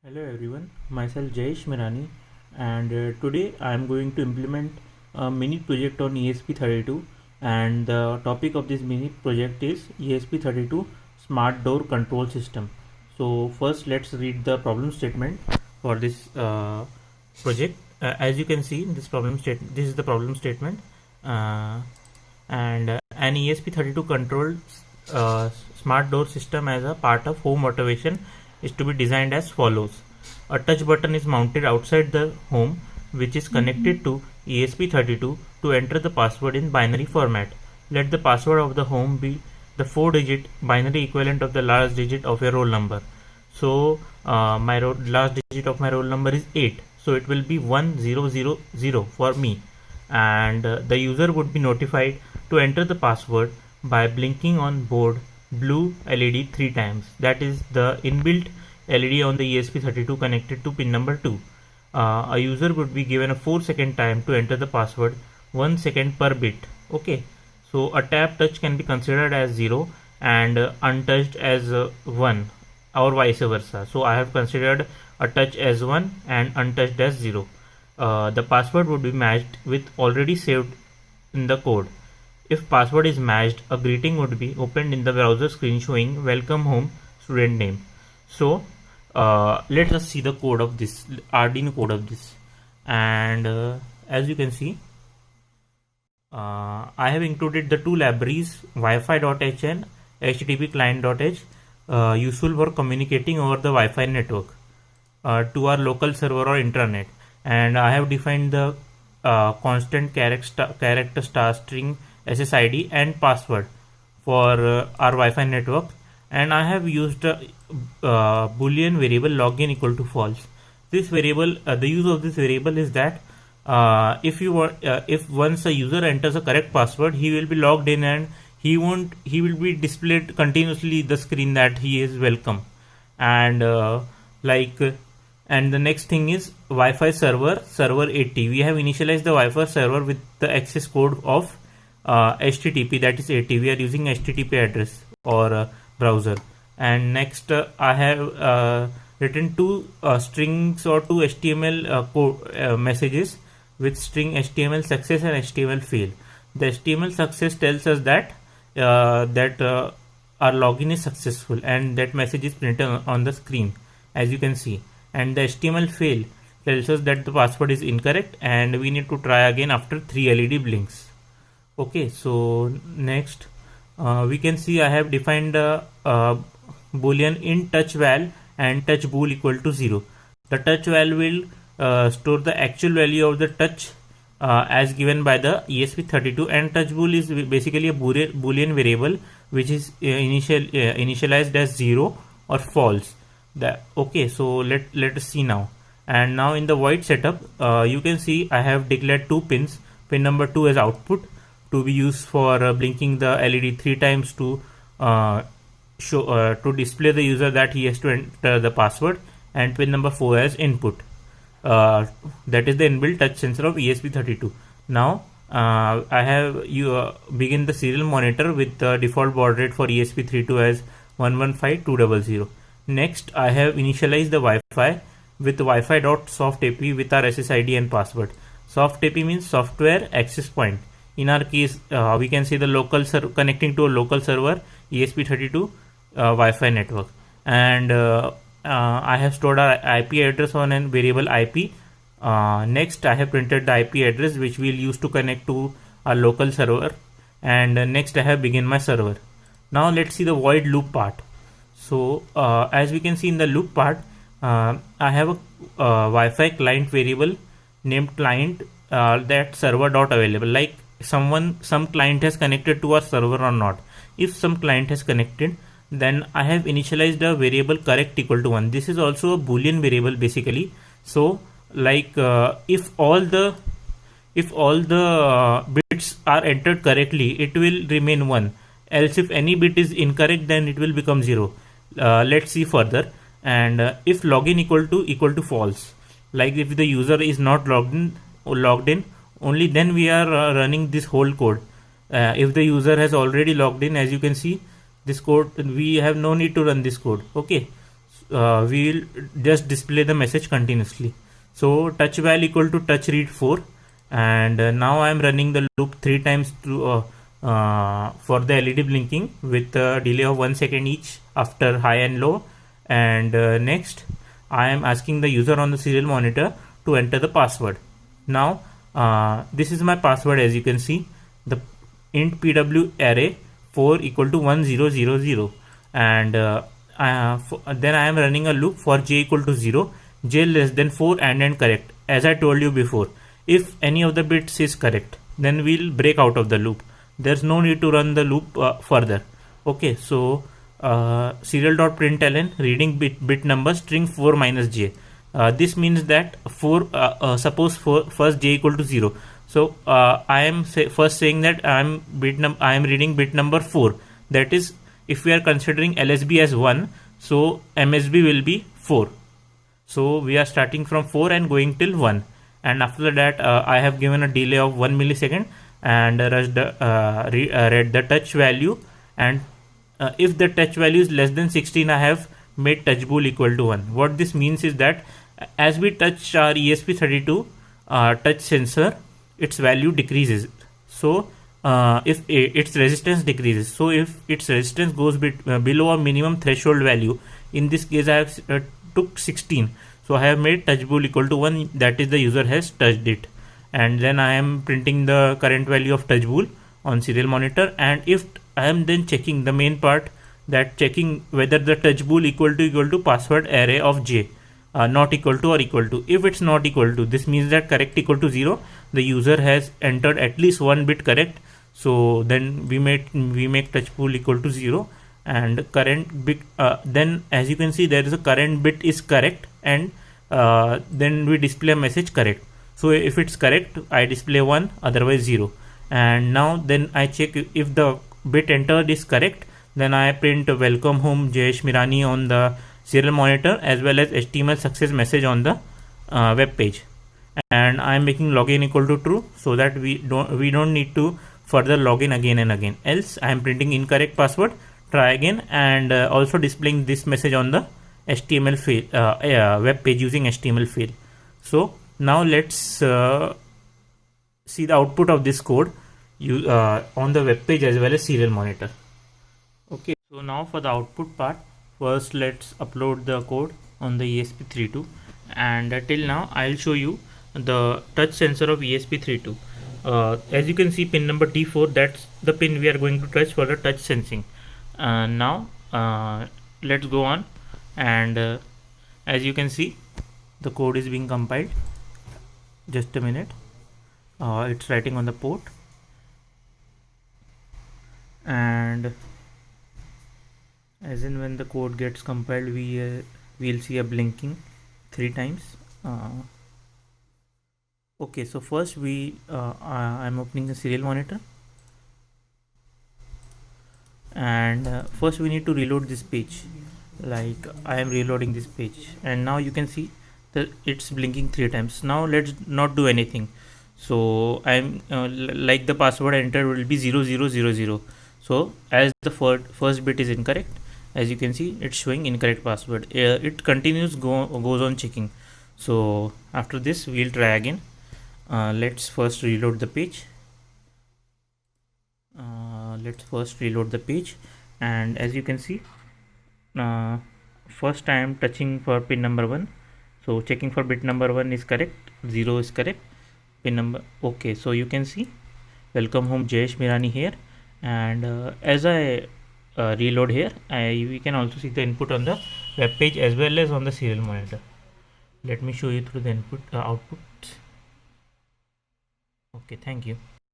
Hello everyone, myself Jayesh Mirani, and today I am going to implement a mini project on ESP32, and the topic of this mini project is ESP32 Smart Door Control System. So first let's read the problem statement for this project. As you can see, this is the problem statement, and an ESP32 controlled smart door system as a part of home automation is to be designed as follows. A touch button is mounted outside the home which is connected to ESP32 to enter the password in binary format. Let the password of the home be the 4-digit binary equivalent of the last digit of your roll number. So my last digit of my roll number is 8. So it will be 1000 for me, and the user would be notified to enter the password by blinking on board blue LED 3 times. That is the inbuilt LED on the ESP32 connected to pin number 2. A user would be given a 4-second time to enter the password, 1 second per bit. Okay, so a tap touch can be considered as 0 and untouched as 1, or vice versa. So I have considered a touch as 1 and untouched as 0. The password would be matched with already saved in the code. If password is matched, a greeting would be opened in the browser screen showing welcome home student name. So let us see the code of this, Arduino code of this. And as you can see, I have included the two libraries Wi-Fi.h and HTTP client.h, useful for communicating over the Wi-Fi network to our local server or intranet. And I have defined the constant character star string SSID and password for our Wi-Fi network, and I have used a boolean variable login equal to false. This variable, the use of this variable is that if once a user enters a correct password, he will be logged in and he will be displayed continuously the screen that he is welcome. And and the next thing is Wi-Fi server 80. We have initialized the Wi-Fi server with the access code of HTTP, that is 80. We are using HTTP address or browser. And next I have written two strings or two HTML messages with string HTML success and HTML fail. The HTML success tells us that our login is successful, and that message is printed on the screen, as you can see. And the HTML fail tells us that the password is incorrect and we need to try again after 3 LED blinks. Okay, so next we can see I have defined boolean int touch val and touch bool equal to 0. The touch val will store the actual value of the touch as given by the ESP32, and touch bool is basically a boolean variable which is initialized as 0 or false. Okay, so let us see now. And now in the void setup, you can see I have declared two pins. Pin number 2 as output to be used for blinking the LED 3 times to to display the user that he has to enter the password, and pin number 4 as input. That is the inbuilt touch sensor of ESP32. Now I have begin the serial monitor with the default baud rate for ESP32 as 115200. Next, I have initialized the Wi-Fi with Wi-Fi.softap with our SSID and password. SoftAP means software access point. In our case, we can see the local connecting to a local server ESP32 Wi-Fi network, and I have stored our IP address on a variable IP. Next, I have printed the IP address which we'll use to connect to our local server, and next I have begin my server. Now let's see the void loop part. So as we can see in the loop part, I have a Wi-Fi client variable named client that server dot available, like some client has connected to our server or not. If some client has connected, then I have initialized a variable correct equal to 1. This is also a boolean variable basically. So like if all the bits are entered correctly, it will remain 1. Else if any bit is incorrect, then it will become 0. Let's see further. And if login equal to false, like if the user is not logged in, only then we are running this whole code. If the user has already logged in, as you can see this code, we have no need to run this code. Okay, we'll just display the message continuously. So touch val equal to touch read 4, and now I am running the loop 3 times to for the LED blinking with a delay of 1 second each after high and low. And next I am asking the user on the serial monitor to enter the password. Now this is my password. As you can see, the int pw array 4 equal to 1000, and then I am running a loop for j equal to 0, j less than 4 and correct. As I told you before, if any of the bits is correct, then we'll break out of the loop. There's no need to run the loop further. Okay, so serial.println reading bit number string 4 minus j. This means that suppose first j equal to 0. So I am first saying that I am reading bit number 4. That is, if we are considering LSB as 1, so MSB will be 4. So we are starting from 4 and going till 1. And after that, I have given a delay of 1 millisecond and read the touch value. And if the touch value is less than 16, I have made touch bool equal to 1. What this means is that as we touch our ESP32 touch sensor, its value decreases. So if its resistance decreases, so if its resistance goes below a minimum threshold value, in this case I have took 16, so I have made touch bool equal to 1, that is the user has touched it. And then I am printing the current value of touch bool on serial monitor. And if I am then checking the main part, that checking whether the touch bool equal to password array of j, not equal to or equal to. If it's not equal to, this means that correct equal to 0, the user has entered at least 1 bit correct. So then we make touch bool equal to 0, and current bit then as you can see, there is a current bit is correct, and then we display a message correct. So if it's correct, I display 1, otherwise 0. And now then I check if the bit entered is correct, then I print welcome home Jayesh Mirani on the serial monitor, as well as HTML success message on the web page. And I am making login equal to true, so that we don't need to further login again and again. Else I am printing incorrect password, try again, and also displaying this message on the HTML field web page using HTML field. So now let's see the output of this code on the web page as well as serial monitor. Okay, so now for the output part, first let's upload the code on the ESP32, and till now I'll show you the touch sensor of ESP32. As you can see, pin number T4, that's the pin we are going to touch for the touch sensing. Now let's go on, and as you can see, the code is being compiled. Just a minute, it's writing on the port, and as in when the code gets compiled, we'll see a blinking 3 times. Okay, so first I'm opening the serial monitor, and first we need to reload this page. Like I am reloading this page, and now you can see that it's blinking 3 times. Now let's not do anything. So I'm like the password entered will be 0000. So as the first bit is incorrect, as you can see, it's showing incorrect password. It continues goes on checking. So after this we'll try again. Let's first reload the page. And as you can see, first I am touching for pin number 1, so checking for bit number 1 is correct, 0 is correct, pin number okay. So you can see welcome home Jayesh Mirani here, and as I reload here, we can also see the input on the web page as well as on the serial monitor. Let me show you through the output. Okay, thank you.